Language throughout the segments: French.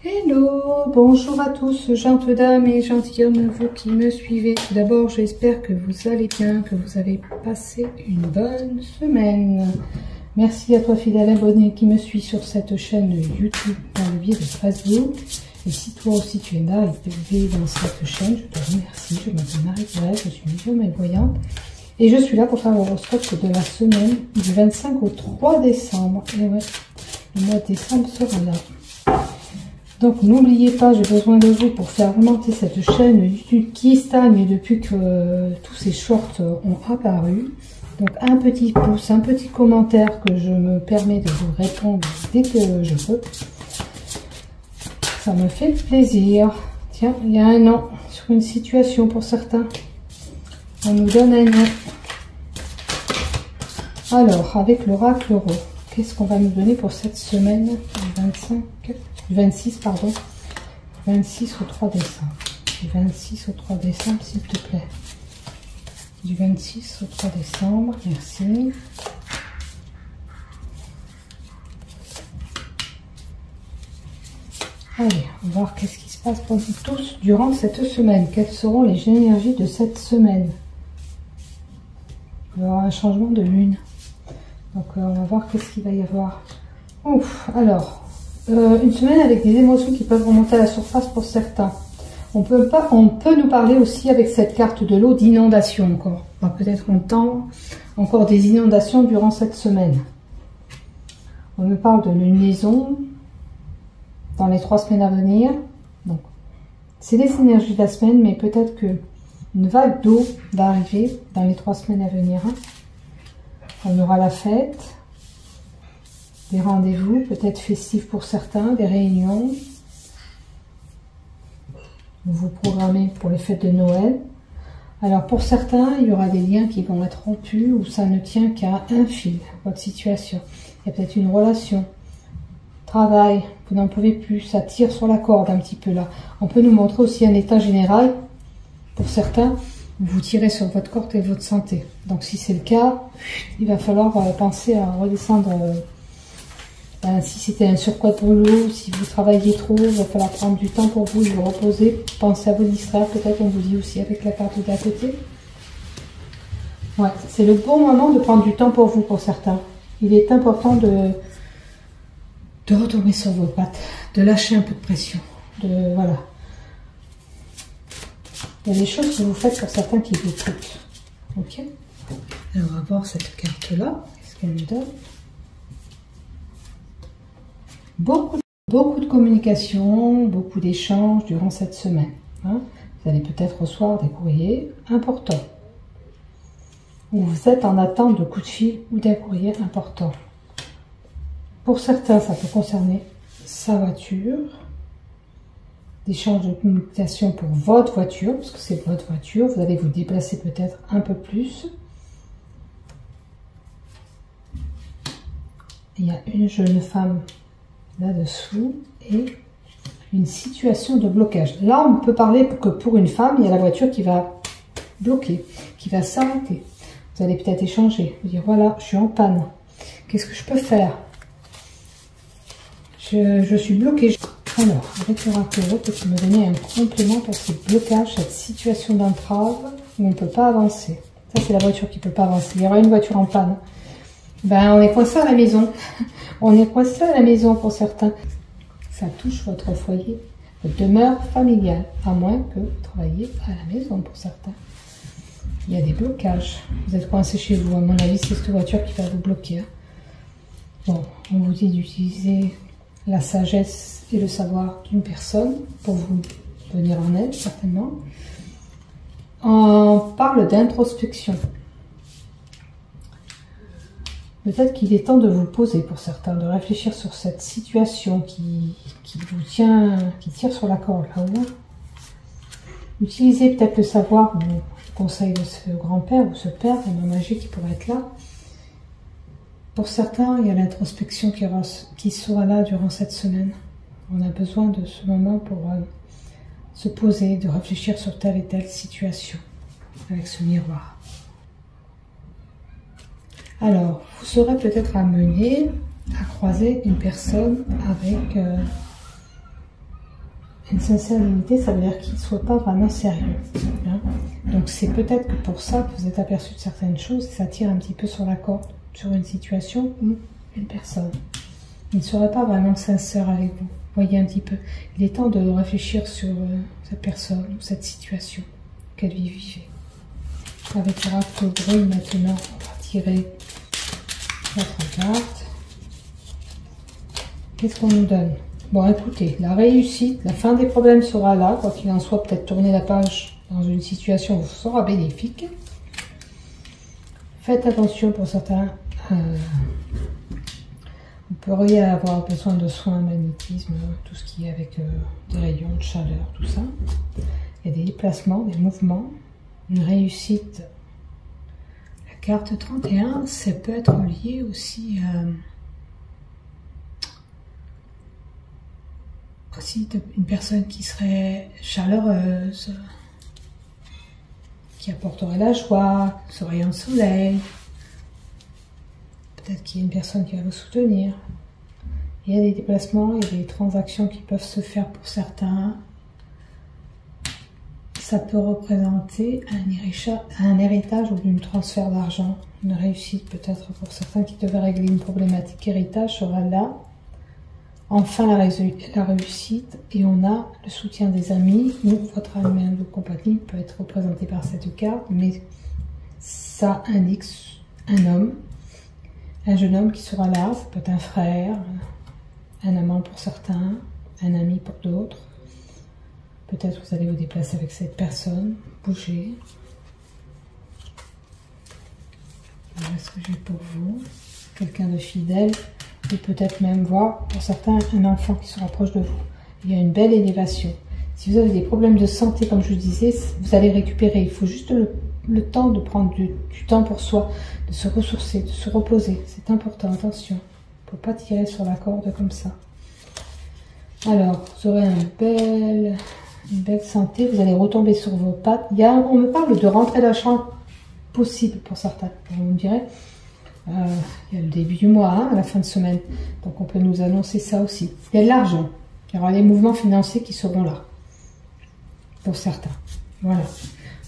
Hello, bonjour à tous, gentes dames et gentilshommes, vous qui me suivez. Tout d'abord, j'espère que vous allez bien, que vous avez passé une bonne semaine. Merci à toi, fidèle abonné, qui me suit sur cette chaîne YouTube par le biais de Facebook. Et si toi aussi tu es là et tu es dans cette chaîne, je te remercie. Je m'appelle Marie-Thérèse, je suis médium et voyante. Et je suis là pour faire l'horoscope de la semaine du 25 au 3 décembre. Et ouais, le mois de décembre sera là. Donc n'oubliez pas, j'ai besoin de vous pour faire remonter cette chaîne YouTube qui stagne depuis que tous ces shorts ont apparu. Donc un petit pouce, un petit commentaire que je me permets de vous répondre dès que je peux. Ça me fait plaisir. Tiens, il y a un an sur une situation pour certains. On nous donne un an. Alors, avec l'oracle Euro, qu'est-ce qu'on va nous donner pour cette semaine du 26, pardon. 26 au 3 décembre. Du 26 au 3 décembre, s'il te plaît. Du 26 au 3 décembre, merci. Allez, on va voir qu'est-ce qui se passe pour nous tous durant cette semaine. Quelles seront les énergies de cette semaine? Il va y avoir un changement de lune. Donc on va voir qu'est-ce qu'il va y avoir. Ouf, alors, une semaine avec des émotions qui peuvent remonter à la surface pour certains. On peut nous parler aussi avec cette carte de l'eau d'inondation encore. On va peut-être entendre encore des inondations durant cette semaine. On me parle de lunaison dans les 3 semaines à venir. Donc, c'est les énergies de la semaine, mais peut-être que une vague d'eau va arriver dans les 3 semaines à venir. On aura la fête, des rendez-vous, peut-être festifs pour certains, des réunions. Vous vous programmez pour les fêtes de Noël. Alors pour certains, il y aura des liens qui vont être rompus ou ça ne tient qu'à un fil, votre situation. Il y a peut-être une relation, travail, vous n'en pouvez plus, ça tire sur la corde un petit peu là. On peut nous montrer aussi un état général. Pour certains, vous tirez sur votre corde et votre santé. Donc si c'est le cas, il va falloir penser à redescendre. Si c'était un surcroît de boulot, si vous travaillez trop, il va falloir prendre du temps pour vous et vous reposer. Pensez à vous distraire, peut-être on vous dit aussi avec la carte d'à côté. Ouais, c'est le bon moment de prendre du temps pour vous pour certains. Il est important de retomber sur vos pattes, de lâcher un peu de pression. Voilà. Il y a des choses que vous faites pour certains qui vous coûtent. Ok? Alors on va voir cette carte-là. Qu'est-ce qu'elle nous donne? Beaucoup de communication, beaucoup d'échanges durant cette semaine. Hein. Vous allez peut-être recevoir des courriers importants. Ou vous êtes en attente de coups de fil ou d'un courrier important. Pour certains, ça peut concerner sa voiture. D'échanges de communication pour votre voiture, parce que c'est votre voiture. Vous allez vous déplacer peut-être un peu plus. Il y a une jeune femme là-dessous et une situation de blocage. Là, on peut parler que pour une femme, il y a la voiture qui va bloquer, qui va s'arrêter. Vous allez peut-être échanger, vous dire voilà, je suis en panne. Qu'est-ce que je peux faire? Je suis bloquée. Alors, avec l'oracle, peut-tu me donner un complément pour ce blocage, cette situation d'entrave où on ne peut pas avancer? Ça, c'est la voiture qui ne peut pas avancer. Il y aura une voiture en panne. Ben, on est coincé à la maison. On est coincé à la maison pour certains. Ça touche votre foyer, votre demeure familiale, à moins que vous travailliez à la maison pour certains. Il y a des blocages. Vous êtes coincé chez vous. À mon avis, c'est cette voiture qui va vous bloquer. Bon, on vous dit d'utiliser la sagesse et le savoir d'une personne pour vous venir en aide, certainement. On parle d'introspection. Peut-être qu'il est temps de vous poser pour certains, de réfléchir sur cette situation qui vous tient, qui tire sur la corde là-haut. Utilisez peut-être le savoir ou le conseil de ce grand-père ou ce père, un homme âgé qui pourrait être là. Pour certains, il y a l'introspection qui sera là durant cette semaine. On a besoin de ce moment pour se poser, de réfléchir sur telle et telle situation avec ce miroir. Alors, vous serez peut-être amené à croiser une personne avec une sincérité, ça veut dire qu'il ne soit pas vraiment sérieux. Hein. Donc c'est peut-être que pour ça que vous êtes aperçu de certaines choses et ça tire un petit peu sur la corde, sur une situation ou une personne. Il ne serait pas vraiment sincère avec vous. Voyez un petit peu. Il est temps de réfléchir sur cette personne ou cette situation qu'elle vivait. Avec l'oracle bruit maintenant, on va tirer notre carte. Qu'est-ce qu'on nous donne? Bon, écoutez, la réussite, la fin des problèmes sera là. Quoi qu'il en soit, peut-être tourner la page dans une situation où ce sera bénéfique. Faites attention pour certains. Vous pourriez avoir besoin de soins, magnétisme, tout ce qui est avec des rayons de chaleur, tout ça. Il y a des déplacements, des mouvements, une réussite. La carte 31, ça peut être lié aussi à... une personne qui serait chaleureuse, qui apporterait la joie, ce rayon de soleil. Peut-être qu'il y a une personne qui va vous soutenir. Il y a des déplacements, il y a des transactions qui peuvent se faire pour certains. Ça peut représenter un héritage ou un transfert d'argent. Une réussite peut-être pour certains qui devaient régler une problématique héritage sera là. Enfin la réussite, et on a le soutien des amis ou votre ami de compagnie peut être représenté par cette carte, mais ça indique un jeune homme qui sera là. Ça peut être un frère, un amant pour certains, un ami pour d'autres. Peut-être vous allez vous déplacer avec cette personne, bouger. Voilà ce que j'ai pour vous. Quelqu'un de fidèle. Et peut-être même voir, pour certains, un enfant qui se rapproche de vous. Il y a une belle élévation. Si vous avez des problèmes de santé, comme je vous disais, vous allez récupérer. Il faut juste le temps de prendre du temps pour soi, de se ressourcer, de se reposer. C'est important, attention. Il ne faut pas tirer sur la corde comme ça. Alors, vous aurez une belle santé. Vous allez retomber sur vos pattes. On me parle de rentrée d'argent possible pour certains. On me dirait... il y a le début du mois, hein, à la fin de semaine. Donc on peut nous annoncer ça aussi. Il y a de l'argent. Il y aura des mouvements financiers qui seront là. Pour certains. Voilà.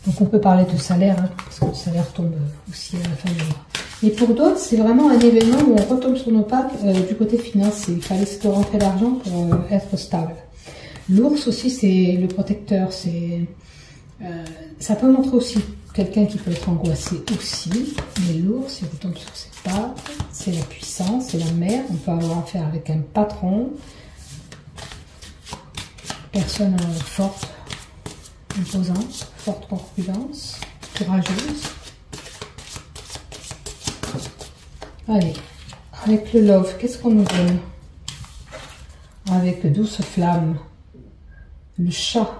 Donc on peut parler de salaire, hein, parce que le salaire tombe aussi à la fin du mois. Et pour d'autres, c'est vraiment un événement où on retombe sur nos pattes du côté financier. Il fallait se rentrer l'argent pour être stable. L'ours aussi, c'est le protecteur. Ça peut montrer aussi quelqu'un qui peut être angoissé aussi, mais l'ours, il retombe sur ses pattes, c'est la puissance, c'est la mère. On peut avoir affaire avec un patron, personne forte, imposante, forte corpulence, courageuse. Allez, avec le love, qu'est-ce qu'on nous donne? Avec douce flamme, le chat.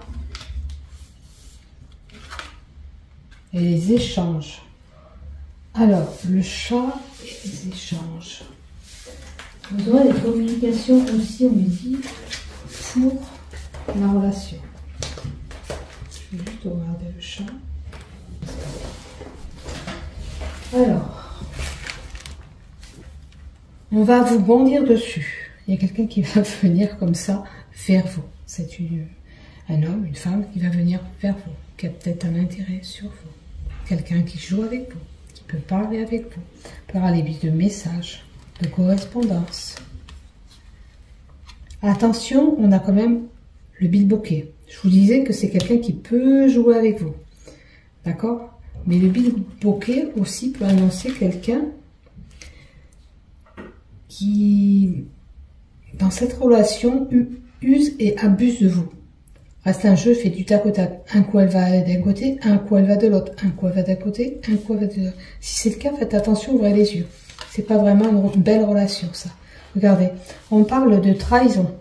Et les échanges. Alors, le chat et les échanges. Vous aurez des communications aussi, on me dit, pour la relation. Je vais juste regarder le chat. Alors, on va vous bondir dessus. Il y a quelqu'un qui va venir comme ça vers vous. C'est un homme, une femme qui va venir vers vous, qui a peut-être un intérêt sur vous. Quelqu'un qui joue avec vous, qui peut parler avec vous, par les de messages, de correspondance. Attention, on a quand même le bilboquet. Je vous disais que c'est quelqu'un qui peut jouer avec vous. D'accord? Mais le bilboquet aussi peut annoncer quelqu'un qui, dans cette relation, use et abuse de vous. Reste un jeu fait du tac au tac. Un coup elle va d'un côté, un coup elle va de l'autre, un coup elle va d'un côté, un coup elle va de l'autre. Si c'est le cas, faites attention, ouvrez les yeux. C'est pas vraiment une belle relation, ça. Regardez, on parle de trahison.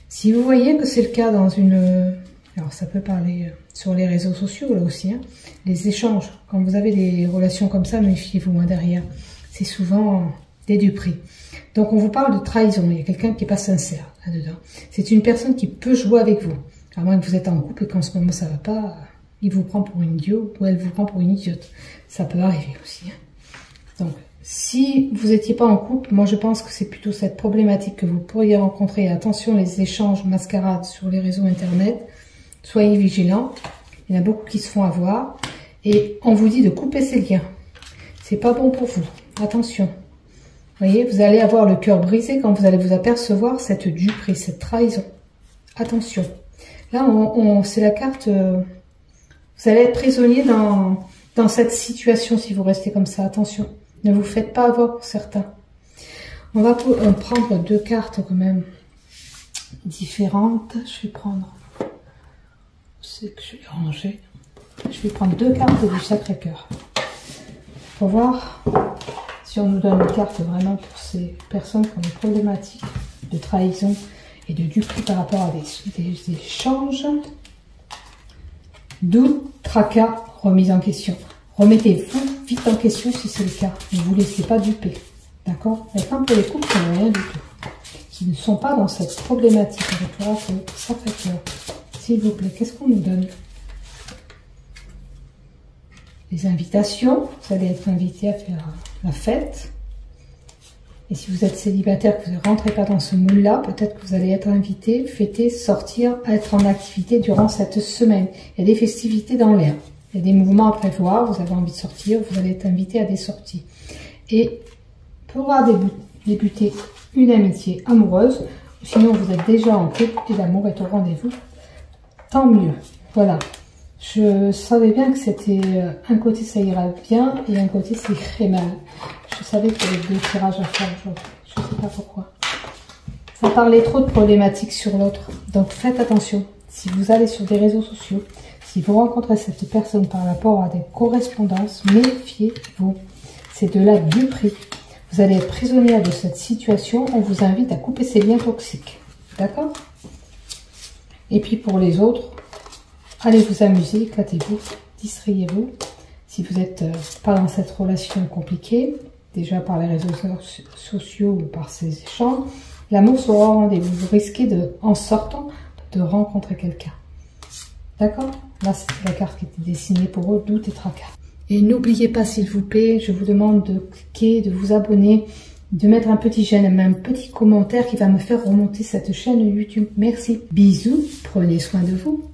Si vous voyez que c'est le cas dans une... Alors ça peut parler sur les réseaux sociaux, là aussi, hein, les échanges. Quand vous avez des relations comme ça, méfiez-vous derrière. C'est souvent des duperies. Donc on vous parle de trahison, il y a quelqu'un qui n'est pas sincère là-dedans. C'est une personne qui peut jouer avec vous. À moins que vous êtes en couple et qu'en ce moment ça ne va pas, il vous prend pour une idiot ou elle vous prend pour une idiote. Ça peut arriver aussi. Hein. Donc Si vous n'étiez pas en couple, moi je pense que c'est plutôt cette problématique que vous pourriez rencontrer. Attention, les échanges mascarades sur les réseaux internet. Soyez vigilants. Il y en a beaucoup qui se font avoir. Et on vous dit de couper ces liens. C'est pas bon pour vous. Attention. Vous voyez, vous allez avoir le cœur brisé quand vous allez vous apercevoir cette duperie, cette trahison. Attention. Là, c'est la carte... vous allez être prisonnier dans cette situation si vous restez comme ça. Attention. Ne vous faites pas avoir pour certains. On va prendre deux cartes quand même différentes. Je vais prendre... C'est que je vais ranger. Je vais prendre deux cartes du Sacré-Cœur. Pour voir si on nous donne une carte vraiment pour ces personnes qui ont des problématiques de trahison et de duperie par rapport à des échanges. Doute, tracas, remise en question. Remettez-vous vite en question si c'est le cas. Ne vous laissez pas duper. D'accord? Maintenant, pour les couples qui n'ont rien du tout, qui ne sont pas dans cette problématique avec l'oracle Sacré-Cœur, s'il vous plaît, qu'est-ce qu'on nous donne? Les invitations, vous allez être invité à faire la fête. Et si vous êtes célibataire, que vous ne rentrez pas dans ce moule-là, peut-être que vous allez être invité, fêter, sortir, être en activité durant cette semaine. Il y a des festivités dans l'air. Il y a des mouvements à prévoir, vous avez envie de sortir, vous allez être invité à des sorties. Et pour avoir débuté une amitié amoureuse, sinon vous êtes déjà en couple et l'amour est au rendez-vous, tant mieux. Voilà. Je savais bien que c'était un côté ça irait bien et un côté ça irait mal. Je savais qu'il y avait deux tirages à faire aujourd'hui. Je ne sais pas pourquoi. Ça parlait trop de problématiques sur l'autre. Donc faites attention. Si vous allez sur des réseaux sociaux, si vous rencontrez cette personne par rapport à des correspondances, méfiez-vous. C'est de la duperie. Vous allez être prisonnier de cette situation. On vous invite à couper ces liens toxiques. D'accord? Et puis pour les autres, allez vous amuser, éclatez-vous, distrayez-vous. Si vous n'êtes pas dans cette relation compliquée, déjà par les réseaux sociaux ou par ces échanges, l'amour sera au rendez-vous. Vous risquez, en sortant, de rencontrer quelqu'un. D'accord? Là, c'était la carte qui était dessinée pour eux, doute et tracas. Et n'oubliez pas, s'il vous plaît, je vous demande de cliquer, de vous abonner, de mettre un petit j'aime, un petit commentaire qui va me faire remonter cette chaîne YouTube. Merci. Bisous, prenez soin de vous.